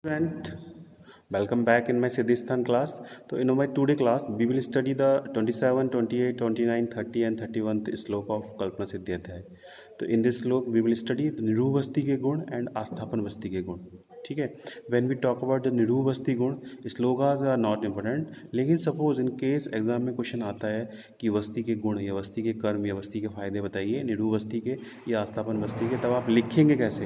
Student, welcome back in my Siddhistan class. So in my today class, we will study the 27, 28, 29, 30 and 31th श्लोक of कल्पना सिद्धि अध्याय. तो in this श्लोक we will study निरूप वस्ती के गुण and आस्थापन वस्ती के गुण. ठीक है. When we talk about the निरूप वस्ती गुण, श्लोकास are not important. लेकिन suppose in case एग्जाम में क्वेश्चन आता है कि वस्ती के गुण या वस्ती के कर्म या वस्ती के फायदे बताइए निरूप वस्ती के या आस्थापन वस्ती के, तब आप लिखेंगे कैसे?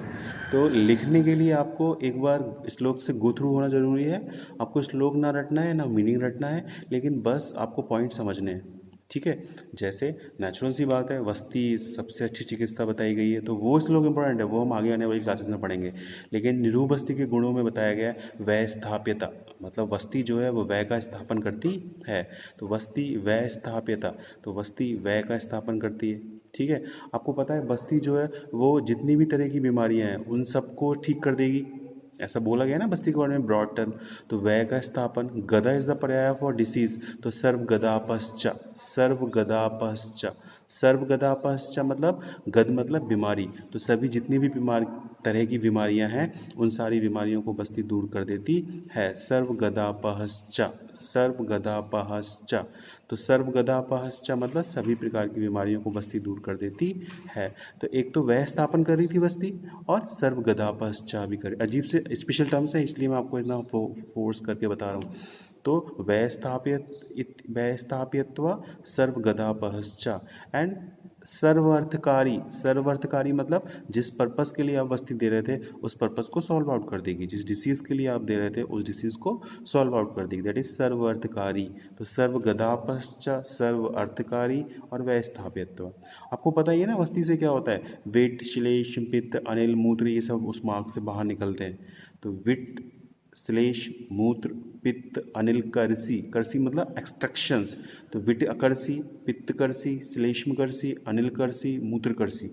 तो लिखने के लिए आपको एक बार श्लोक से गो थ्रू होना जरूरी है. आपको श्लोक ना रटना है ना मीनिंग रटना है, लेकिन बस आपको पॉइंट समझने हैं. ठीक है. जैसे नेचुरल सी बात है, वस्ती सबसे अच्छी चिकित्सा बताई गई है, तो वो श्लोक इंपॉर्टेंट है, वो हम आगे आने वाली क्लासेस में पढ़ेंगे. लेकिन निरूप वस्ती के गुणों में बताया गया है वै स्थाप्यता, मतलब वस्ती जो है वो वै का स्थापन करती है. तो वस्ती वै स्थाप्यता, तो वस्ती वै का स्थापन करती है. ठीक है. आपको पता है बस्ती जो है वो जितनी भी तरह की बीमारियां हैं उन सबको ठीक कर देगी, ऐसा बोला गया ना बस्ती के बारे में ब्रॉड टर्म. तो वै का स्थापन, गदा इज द पर्याय फॉर डिसीज, तो सर्व गदापश्च, सर्व गदापश्च, सर्व गदापश्च मतलब गद मतलब बीमारी, तो सभी जितनी भी बीमार तरह की बीमारियां हैं उन सारी बीमारियों को बस्ती दूर कर देती है. सर्व गदापश्च, सर्व गदापश्च, तो सर्व गदापश्च मतलब सभी प्रकार की बीमारियों को बस्ती दूर कर देती है. तो एक तो वह स्थापन कर रही थी बस्ती, और सर्व गदापश्च भी कर, अजीब से स्पेशल टर्म्स है इसलिए मैं आपको इतना फोर्स करके बता रहा हूँ. तो वै स्थाप्यत्वा सर्व गदापश्च एंड सर्वार्थकारी, सर्वार्थकारी मतलब जिस पर्पस के लिए आप वस्ती दे रहे थे उस पर्पस को सॉल्व आउट कर देगी, जिस डिसीज के लिए आप दे रहे थे उस डिसीज को सॉल्व आउट कर देगी, दैट इज सर्वार्थकारी. तो सर्व गदापश्च, सर्व अर्थकारी और वै स्थाप्यत्व. आपको पता ही है ना वस्ती से क्या होता है, विट श्लेष पित्त अनिल मूत्र ये सब उस मार्ग से बाहर निकलते हैं. तो विट श्लेष मूत्र पित्त अनिल करसी, करसी मतलब एक्सट्रैक्शंस, तो विट अकर्सी, पित्त करसी, श्लेष्म करसी, अनिल करसी, मूत्र करसी.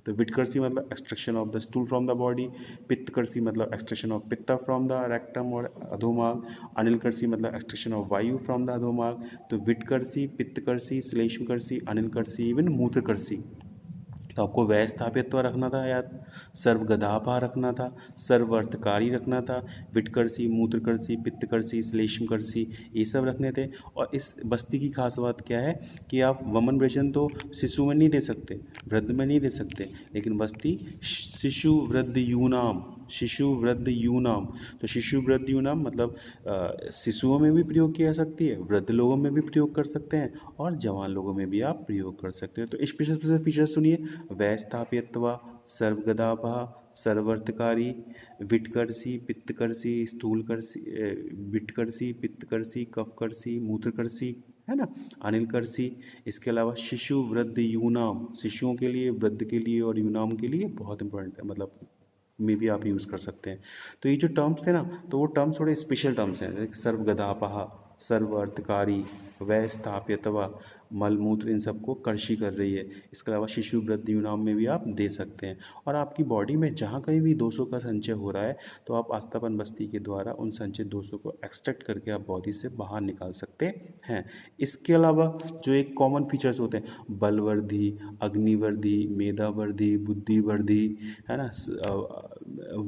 तो विट करसी मतलब extraction of the stool from the body, पित्त करसी मतलब extraction of pitta from the rectum और अधोमार्ग, अनिल करसी मतलब extraction of vayu from the अधोमार्ग. तो विट करसी, पित्त करसी, श्लेष्म करसी, अनिल करसी, इवन मूत्र करसी. तो आपको वै स्थापित्व रखना था याद, सर्व गदापा रखना था, सर्व अर्थकारी रखना था, विटकर्सी, मूत्रकर्सी, पित्तकर्सी, श्लेष्मकर्सी ये सब रखने थे. और इस बस्ती की खास बात क्या है कि आप वमन वृजन तो शिशु में नहीं दे सकते, वृद्ध में नहीं दे सकते, लेकिन बस्ती शिशु वृद्ध यूनाम, शिशु वृद्ध यूनाम. तो शिशु वृद्ध यूनाम मतलब शिशुओं में भी प्रयोग किया जा सकती है, वृद्ध लोगों में भी प्रयोग कर सकते हैं और जवान लोगों में भी आप प्रयोग कर सकते हैं. तो स्पेशल स्पेशल फीचर सुनिए, वै स्थाप्यत्वा, सर्वगदापा, सर्वर्थकारी, विटकर्सी, पित्तकर्सी, स्थूलकर्सी, विटकर्सी, पित्तकर्सी, कफकर्सी, मूत्रकर्सी, है ना, अनिल करसी. इसके अलावा शिशु वृद्ध यूनाम, शिशुओं के लिए, वृद्ध के लिए और यूनाम के लिए बहुत इंपॉर्टेंट है, मतलब में भी आप यूज़ कर सकते हैं. तो ये जो टर्म्स थे ना, तो वो टर्म्स थोड़े स्पेशल टर्म्स हैं, सर्वगदापहा, सर्व अर्थकारी, वै स्थाप्यत्वा, मलमूत्र इन सबको कर्षी कर रही है. इसके अलावा शिशु वृद्ध यूनाम में भी आप दे सकते हैं. और आपकी बॉडी में जहाँ कहीं भी दोषों का संचय हो रहा है तो आप आस्थापन बस्ती के द्वारा उन संचित दोषों को एक्सट्रैक्ट करके आप बॉडी से बाहर निकाल सकते हैं. इसके अलावा जो एक कॉमन फीचर्स होते हैं, बलवर्धी, अग्निवर्धी, मेधावर्धी, बुद्धिवर्धी, है ना,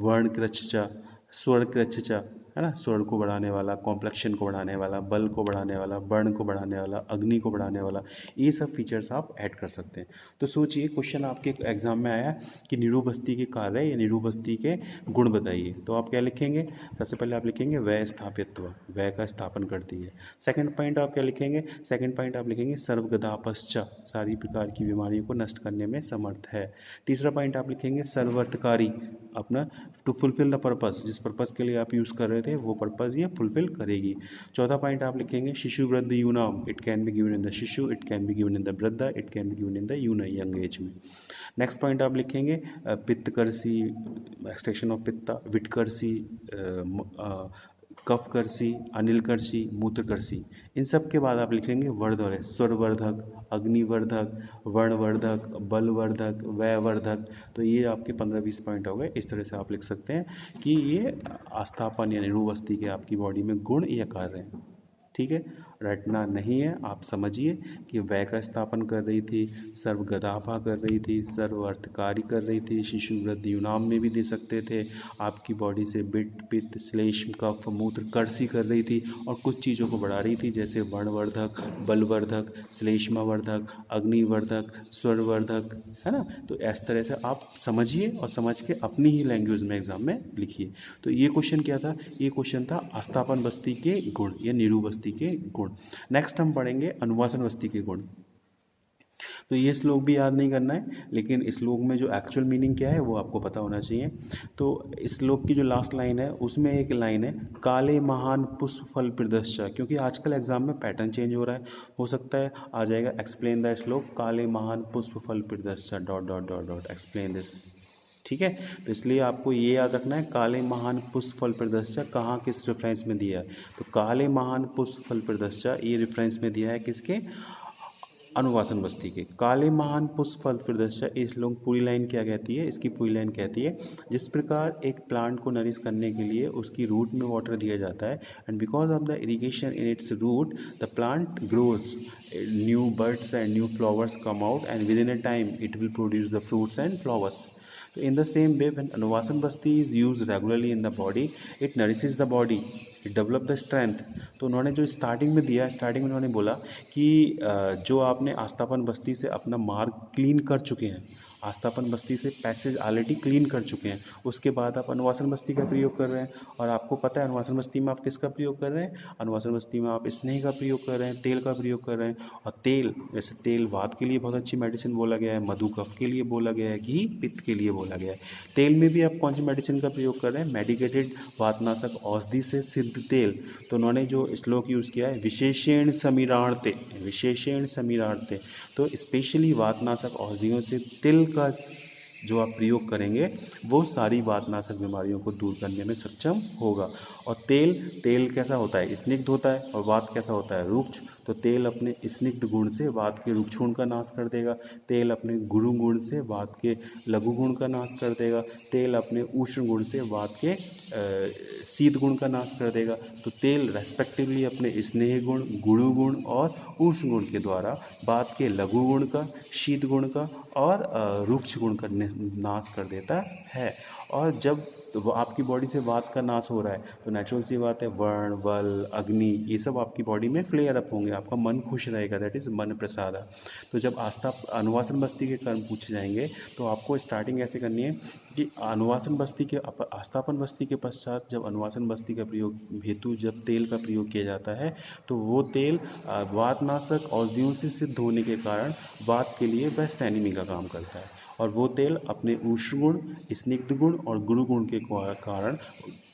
वर्ण कृच्छचा, स्वर कृच्छचा, है ना, स्वर को बढ़ाने वाला, कॉम्प्लेक्शन को बढ़ाने वाला, बल को बढ़ाने वाला, वर्ण को बढ़ाने वाला, अग्नि को बढ़ाने वाला, ये सब फीचर्स आप ऐड कर सकते हैं. तो सोचिए क्वेश्चन आपके एग्जाम में आया कि निरूप वस्ती के कार्य या निरूप वस्ती के गुण बताइए, तो आप क्या लिखेंगे? सबसे पहले आप लिखेंगे वै स्थापित्व, वै का स्थापन करती है. सेकंड पॉइंट आप क्या लिखेंगे? सेकंड पॉइंट आप लिखेंगे सर्वगदापश्च, सारी प्रकार की बीमारियों को नष्ट करने में समर्थ है. तीसरा पॉइंट आप लिखेंगे सर्वर्थकारी, अपना टू फुलफिल द पर्पस, जिस पर्पस के लिए आप यूज़ कर रहे थे वो पर्पस ये फुलफिल करेगी. चौथा पॉइंट आप लिखेंगे शिशु वृद्ध यूनाम, it can be given in the shishu, it can be given in the vriddha, it can be given in the yuna, young age में. नेक्स्ट पॉइंट आप लिखेंगे पित्तकर्सी, एक्सट्रैक्शन ऑफ पित्ता, विटकर्सी, कफकर्सी, अनिलकर्सी, मूत्रकर्सी. इन सब के बाद आप लिखेंगे वर्धक, स्वरवर्धक, अग्निवर्धक, वर्णवर्धक, बलवर्धक, वयवर्धक. तो ये आपके 15-20 पॉइंट हो गए. इस तरह से आप लिख सकते हैं कि ये आस्थापन यानी निरूप वस्ती के आपकी बॉडी में गुण या कार्य हैं. ठीक है. रटना नहीं है। आप समझिए कि वै का स्थापन कर रही थी, सर्वगदाभा कर रही थी, सर्वार्थकारी कर रही थी, शिशु वृद्धि यूनाम में भी दे सकते थे। आपकी बॉडी से बिट पित्त श्लेष्म कफ मूत्र कर्सी कर रही थी और कुछ चीज़ों को बढ़ा रही थी, जैसे वर्णवर्धक, बलवर्धक, श्लेष्मावर्धक, अग्निवर्धक, स्वरवर्धक, है ना। तो इस तरह से आप समझिए और समझ के अपनी ही लैंग्वेज में एग्जाम में लिखिए। तो ये क्वेश्चन क्या था? ये क्वेश्चन था आस्थापन बस्ती के गुण या निरू बस्ती के गुण। नेक्स्ट हम पढ़ेंगे अनुवासन बस्ती के गुण। तो ये श्लोक भी याद नहीं करना है, लेकिन इस श्लोक में जो एक्चुअल मीनिंग क्या है वो आपको पता होना चाहिए। तो इस श्लोक की जो लास्ट लाइन है उसमें एक लाइन है काले महान पुष्प फल प्रदश्य, क्योंकि आजकल एग्जाम में पैटर्न चेंज हो रहा है, हो सकता है आ जाएगा एक्सप्लेन द श्लोक काले महान पुष्प फल प्रदश्य dot dot dot dot explain this. ठीक है, तो इसलिए आपको ये याद रखना है काले महान पुष्प फल प्रदश्य कहाँ किस रेफरेंस में दिया है। तो काले महान पुष्प फल प्रदश्य ये रेफरेंस में दिया है किसके? अनुवासन बस्ती के। काले महान पुष्प फल प्रदर्शक, इस लोग पूरी लाइन क्या कहती है? इसकी पूरी लाइन कहती है जिस प्रकार एक प्लांट को नरिश करने के लिए उसकी रूट में वाटर दिया जाता है and because of the irrigation in its root the plant grows, new buds and new flowers come out and within a time it will produce the fruits and flowers. So in the same way, when Anuvasan Basti is used regularly in the body, it nourishes the body, it develop the strength। तो उन्होंने जो starting में दिया, starting में उन्होंने बोला कि जो आपने आस्थापन बस्ती से अपना मार्ग क्लीन कर चुके हैं, आस्थापन बस्ती से पैसेज ऑलरेडी क्लीन कर चुके हैं, उसके बाद आप अनुवासन बस्ती का प्रयोग कर रहे हैं। और आपको पता है अनुवासन बस्ती में आप किसका प्रयोग कर रहे हैं? अनुवासन बस्ती में आप स्नेह का प्रयोग कर रहे हैं, तेल का प्रयोग कर रहे हैं। और तेल, जैसे तेल वात के लिए बहुत अच्छी मेडिसिन बोला गया है, मधु कफ के लिए बोला गया है, घी पित्त के लिए बोला गया है। तेल में भी आप कौन सी मेडिसिन का प्रयोग कर रहे हैं? मेडिकेटेड वातनाशक औषधि से सिद्ध तेल। तो उन्होंने जो श्लोक यूज़ किया है विशेषेण समीरार्ते, विशेषेण समीरार्ते, तो स्पेशली वातनाशक औषधियों से तिल का जो आप प्रयोग करेंगे वो सारी वातनाशक बीमारियों को दूर करने में सक्षम होगा। और तेल कैसा होता है? स्निग्ध होता है। और वात कैसा होता है? रुक्ष। तो तेल अपने स्निग्ध गुण से वात के रुक्ष गुण का नाश कर देगा, तेल अपने गुरु गुण से वात के लघु गुण का नाश कर देगा, तेल अपने उष्ण गुण से वात के शीत गुण का नाश कर देगा। तो तेल रेस्पेक्टिवली अपने स्नेह गुण, गुरु गुण और उष्ण गुण के द्वारा वात के लघु गुण का, शीत गुण का और रुक्ष गुण का नाश कर देता है। और जब वो आपकी बॉडी से वात का नाश हो रहा है तो नेचुरल सी बात है वर्ण, बल, अग्नि ये सब आपकी बॉडी में फ्लेयर अप होंगे, आपका मन खुश रहेगा, दैट इज़ मन प्रसाद। तो जब अनुवासन बस्ती के कर्म पूछे जाएंगे तो आपको स्टार्टिंग ऐसे करनी है कि अनुवासन बस्ती के आस्थापन बस्ती के पश्चात जब अनुवासन बस्ती का प्रयोग हेतु जब तेल का प्रयोग किया जाता है तो वो तेल वातनाशक औषधियों से सिद्ध होने के कारण वात के लिए बेस्ट एनिमी का काम करता है। और वो तेल अपने उष्ण गुण, स्निग्ध गुण और गुरु गुण के कारण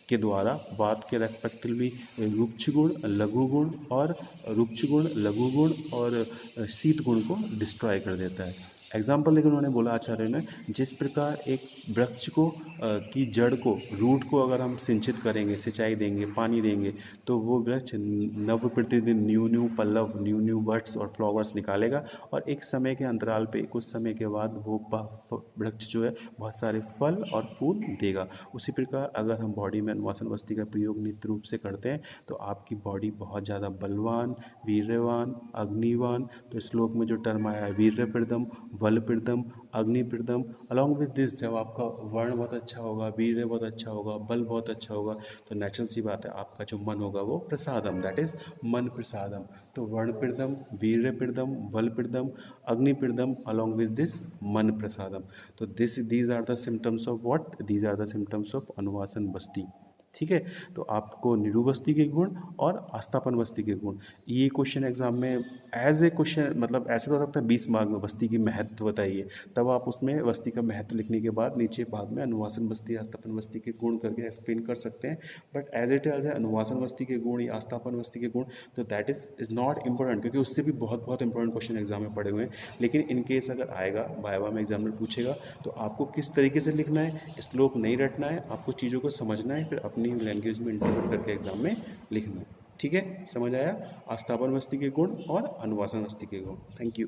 के द्वारा वात के रेस्पेक्टिवली रुक्ष गुण, लघु गुण और रुक्ष गुण, लघु गुण और शीत गुण को डिस्ट्रॉय कर देता है। एग्जाम्पल लेकिन उन्होंने बोला आचार्य ने, जिस प्रकार एक वृक्ष को की जड़ को, रूट को अगर हम सिंचित करेंगे, सिंचाई देंगे, पानी देंगे तो वो वृक्ष नव प्रतिदिन न्यू पल्लव, न्यू बर्ड्स और फ्लावर्स निकालेगा और एक समय के अंतराल पे, कुछ समय के बाद वो वृक्ष जो है बहुत सारे फल और फूल देगा। उसी प्रकार अगर हम बॉडी में अनुवासन बस्ती का प्रयोग नित्य रूप से करते हैं तो आपकी बॉडी बहुत ज़्यादा बलवान, वीर्यवान, अग्निवान, तो श्लोक में जो टर्म आया है वीर्यप्रदम, बलप्रदम, अग्निप्रदम, अलॉन्ग विद दिस जब आपका वर्ण बहुत अच्छा होगा, वीर्य बहुत अच्छा होगा, बल बहुत अच्छा होगा तो नेचुरल सी बात है आपका जो मन होगा वो प्रसादम, दैट इज मन प्रसादम। तो वर्णप्रदम, वीर्यप्रदम, बलप्रदम, अग्निप्रदम, अलॉन्ग विद दिस मन प्रसादम। तो these are the symptoms of what? These are the symptoms of anuvasan basti. ठीक है, तो आपको निरू बस्ती के गुण और आस्थापन बस्ती के गुण, ये क्वेश्चन एग्जाम में एज ए क्वेश्चन, मतलब ऐसे तो सकता है 20 मार्क में बस्ती की महत्व बताइए, तब आप उसमें बस्ती का महत्व लिखने के बाद नीचे बाद में अनुवासन बस्ती, आस्थापन बस्ती के गुण करके एक्सप्लेन कर सकते हैं। बट एज इट इज अनुवासन बस्ती के गुण या आस्थापन बस्ती के गुण, तो दैट इज नॉट इम्पोर्टेंट, क्योंकि उससे भी बहुत इंपॉर्टेंट क्वेश्चन एग्जाम में पड़े हुए हैं। लेकिन इनकेस अगर आएगा वाइवा में एग्जामिनर पूछेगा तो आपको किस तरीके से लिखना है, श्लोक नहीं रटना है, आपको चीज़ों को समझना है, फिर अपनी लैंग्वेज में इंटरप्रेट करके एग्जाम में लिखना है। ठीक है, समझ आया? आस्थापन बस्ती के गुण और अनुवासन बस्ती के गुण। Thank you.